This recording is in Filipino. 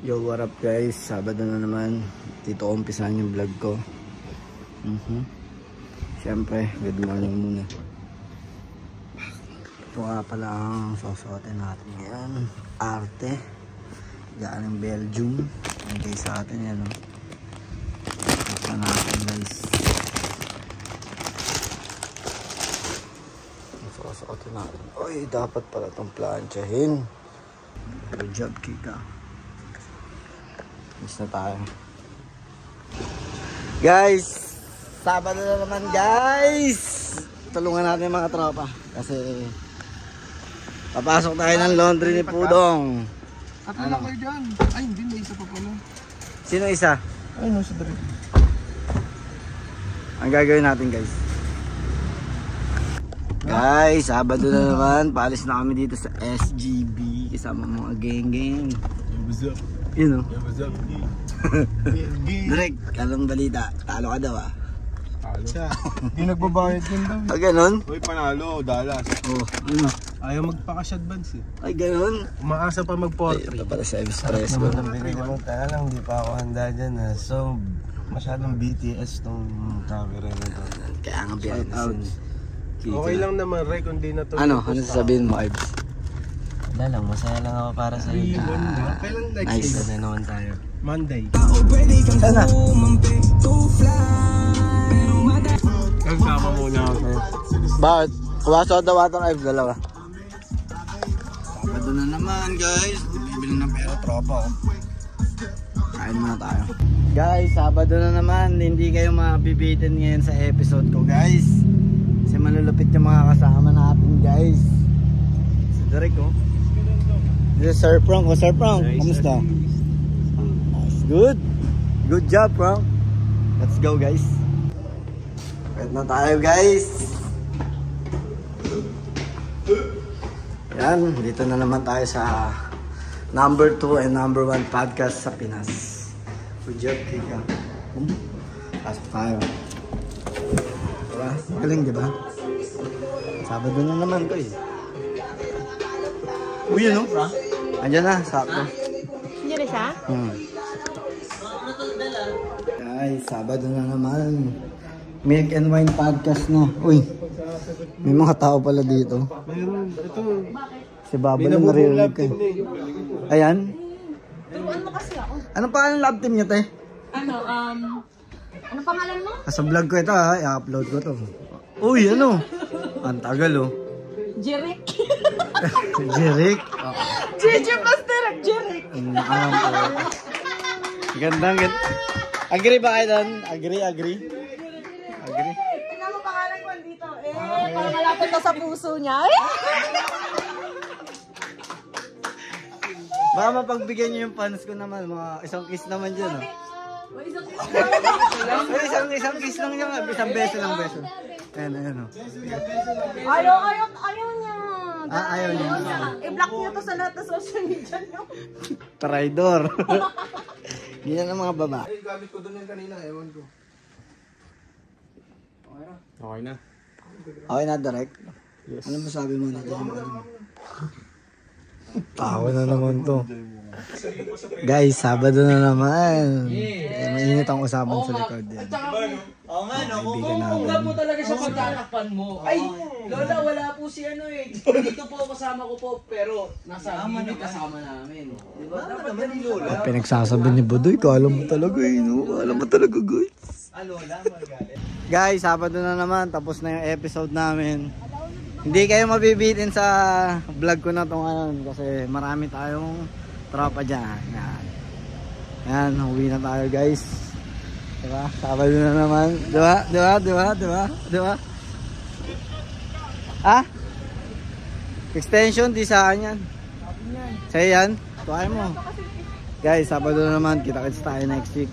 Yo, what up guys? Sabado na naman. Dito ko umpisahan yung vlog ko. Siyempre, good morning muna. Ito nga pala ang susuotin natin ngayon. Arte. Galing Belgium. Hindi sa atin yan. Ito natin guys. Susuotin natin. Oy, dapat pala itong planchahin. Good job, Kika. Miss na tayo. Guys, Sabado na naman guys. Tulungan natin yung mga tropa. Kasi papasok tayo ng laundry ni Pudong. At wala kayo dyan. Ay, hindi. May isa pa pala. Sino isa? Ay, no, sa dali. Ang gagawin natin guys. Guys, Sabado na naman. Paalis na kami dito sa SGB. Kasama mga geng-geng. What's up? Yun o. Yeah, what's up? Direk, kalong balita. Talo ka daw ah. Talo. Hindi nagbabayad din daw. Ah, ganon? Uy, panalo. Dallas. Oh, ano? Ayaw magpa-cash advance eh. Ay, ganon? Umaasa pa mag-portrait. Ito pala sa express ko. Kaya lang, di pa ako handa dyan ha. So, masyadong BTS tong camera na to. Kaya nga behind the scenes. Okay lang naman, Ray, kung di na to. Ano sasabihin mo, Ibs? Wala lang, masaya lang ako para sa iyo. Kailan next Nice. week? Sana naman tayo. Monday. Sana? Kasama muna ako. Bakit? Kuwasok daw atang Ibs, dalawa. Sabado na naman guys. Bibili ng pera, tropa oh. Kain muna tayo. Guys, Sabado na naman. Hindi kayo mabibitin ngayon sa episode ko guys. Kasi malulupit yung mga kasama natin guys. Si Derek oh. This is Sir Frank. Sir Frank, kamusta? Nice. Good. Good job, Frank. Let's go, guys. Wait na tayo, guys. Yan, dito na naman tayo sa number 2 and number 1 podcast sa Pinas. Good job, Kika. Pasok tayo. Diba? Galing, diba? Sabado na naman ko eh. Uy, ano, Frank? Andiyan na, sakto. Andiyan na siya? Guys, Sabado na naman. Milk and Wine podcast na. Uy, may mga tao pala dito. Mayroon, ito. Si Baba na naririnig ko. Ayan. Turuan mo kasi ako. Anong pangalan ng love team niya, te? Anong pangalan mo? Sa vlog ko ito ha, i-upload ko to. Uy, ano? Ang tagal oh. Jeric. Jeric. Jeje Pastor, Jeric. Gandang ganda. Agree ba kayo doon? Agree? Tingnan mo pangalan ko dito. Para malapit na sa puso niya. Baka mapagbigyan niyo yung fans ko naman. Mga isang kiss naman dyan oh. Isang kiss lang niya. Isang beso lang beso. Ayan oh. Ayaw niya. Ayaw niya. I-block niyo to sa lahat ng social media niyo. Traidor. Ganyan ang mga baba. Ay, gamit ko doon yung kanina. Ewan ko. Okay na. Okay na, direct? Yes. Ano masabi mo na dyan? Tawa na naman to. Guys, Sabado na naman. Mainit ang usapan sa likod yan. Oo nga, no? Kung mo talaga sa pagtatakpan mo. Ay, Lola, wala po si ano eh. Dito po kasama ko po, pero nasa unit kasama namin. Diba? Dapat ba ni Lola? Pinagsasabi ni Budoy, kala mo talaga eh, no? Kala mo talaga guys. Lola, magalit. Guys, Sabado na naman. Tapos na yung episode namin. Hindi kayo mabibitin sa vlog ko na itong ngayon. Kasi marami tayong tropa dyan. Yan, uwi na tayo guys. Diba? Sabado na naman. Diba? Ha? Extension, di saan yan? Sa'yo yan? Tuwain mo. Guys, Sabado na naman. Kita-kits tayo next week.